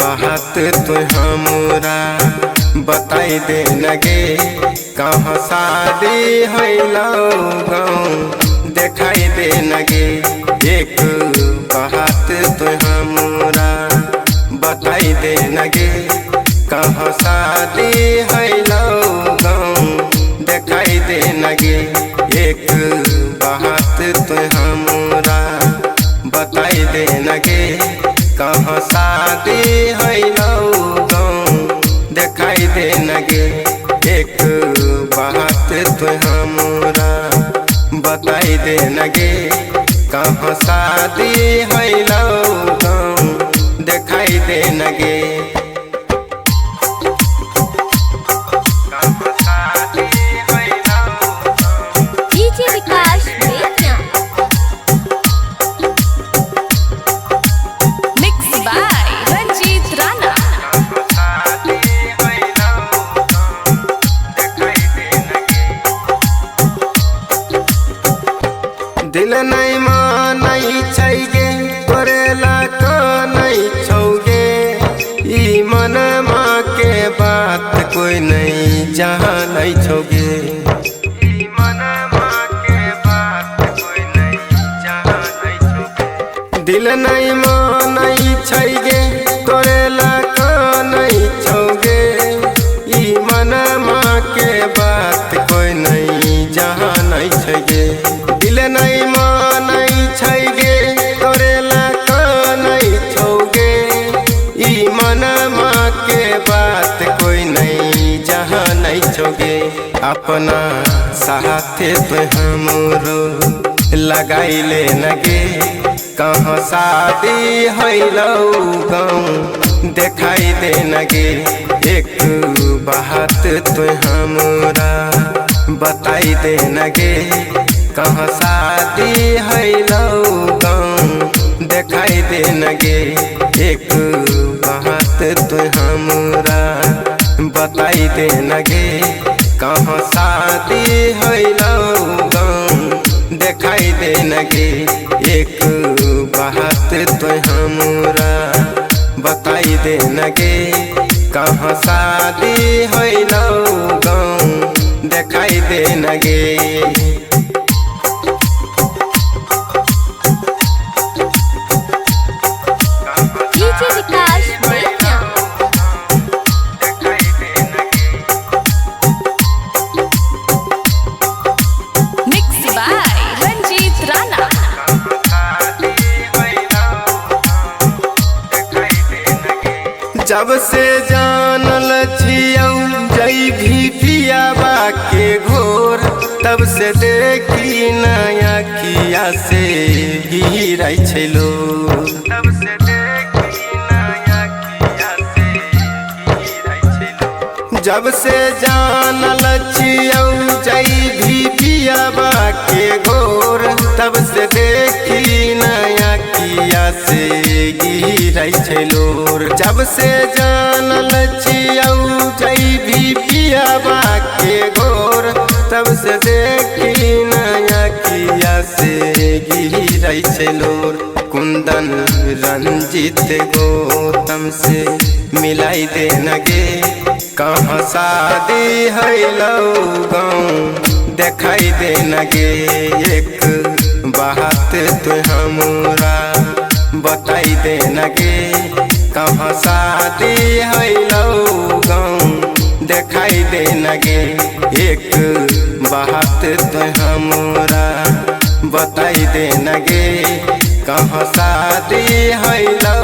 बात तो हमरा बताई दे नगे कहाँ शादी हैलो गाँव देखाई दे नगे एक बात तो हमरा बताई दे नगे कहाँ शादी हैलो गाँव देखाई दे नगे एक बात तो हमरा बताई दे नगे कहाँ शादी हैलो गाँव देखाई दे नगे एक बात तो हमरा बताई दे नगे कहाँ शादी हैलो गाँव देखाई दे नगे दिल नहीं मानई छैगे करेला का नहीं छौगे ई मन माँ के बात कोई नहीं जहाँ नहीं छौगे ई मन माँ के बात कोई नहीं जहाँ नहीं छौगे दिल नहीं मानई छैगे करेला का नहीं छौगे ई मन माँ के बात कोई नहीं जहाँ नहीं छौगे दिल नहीं मानई छैगे करेला का नहीं छौगे ई मन माँ के बात कोई नहीं जहाँ नहीं छौगे अपना साथे तो हमरो लगाई ले नगे कहाँ शादी हैलो गाँव देखाई दे नगे एक बात तो हमरा बताई दे नगे कहाँ शादी हैलो गाँव देखाई दे नगे एक बात तो हमरा बताई दे नगे कहाँ शादी हैलो गाँव देखाई दे नगे एक बात तो हमरा बताई दे नगे कहाँ शादी हैलो गाँव देखाई दे नगे जब से जानल छियौ जई भी पियाबा के घोर तब से देखी नया किया से गिरै छलो तब से देखी नया किया से गिरै छलो जब से जानल छियौ जई भी पियाबा के घोर तब से देखी नया किया से गिरै छलो जब से जानल छियौ जई भी पियाबा के घोर तब से देखी नया किया से गिरै छलो कुंदन रंजित गौतम से मिलाई दे नगे कहाँ शादी हैलो गाँव देखाई दे नगे एक बात तो हमरा बताई दे नगे कहाँ शादी हैलो गाँव देखाई दे नगे एक बात तो हमरा बताई दे नगे कहाँ शादी हैलो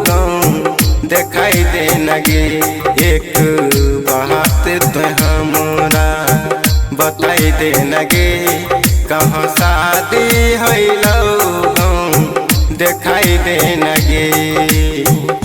गाँव देखाई दे नगे एक बात तो हमरा बताई दे नगे कहाँ शादी हैलो गाँव देखाई दे नगे।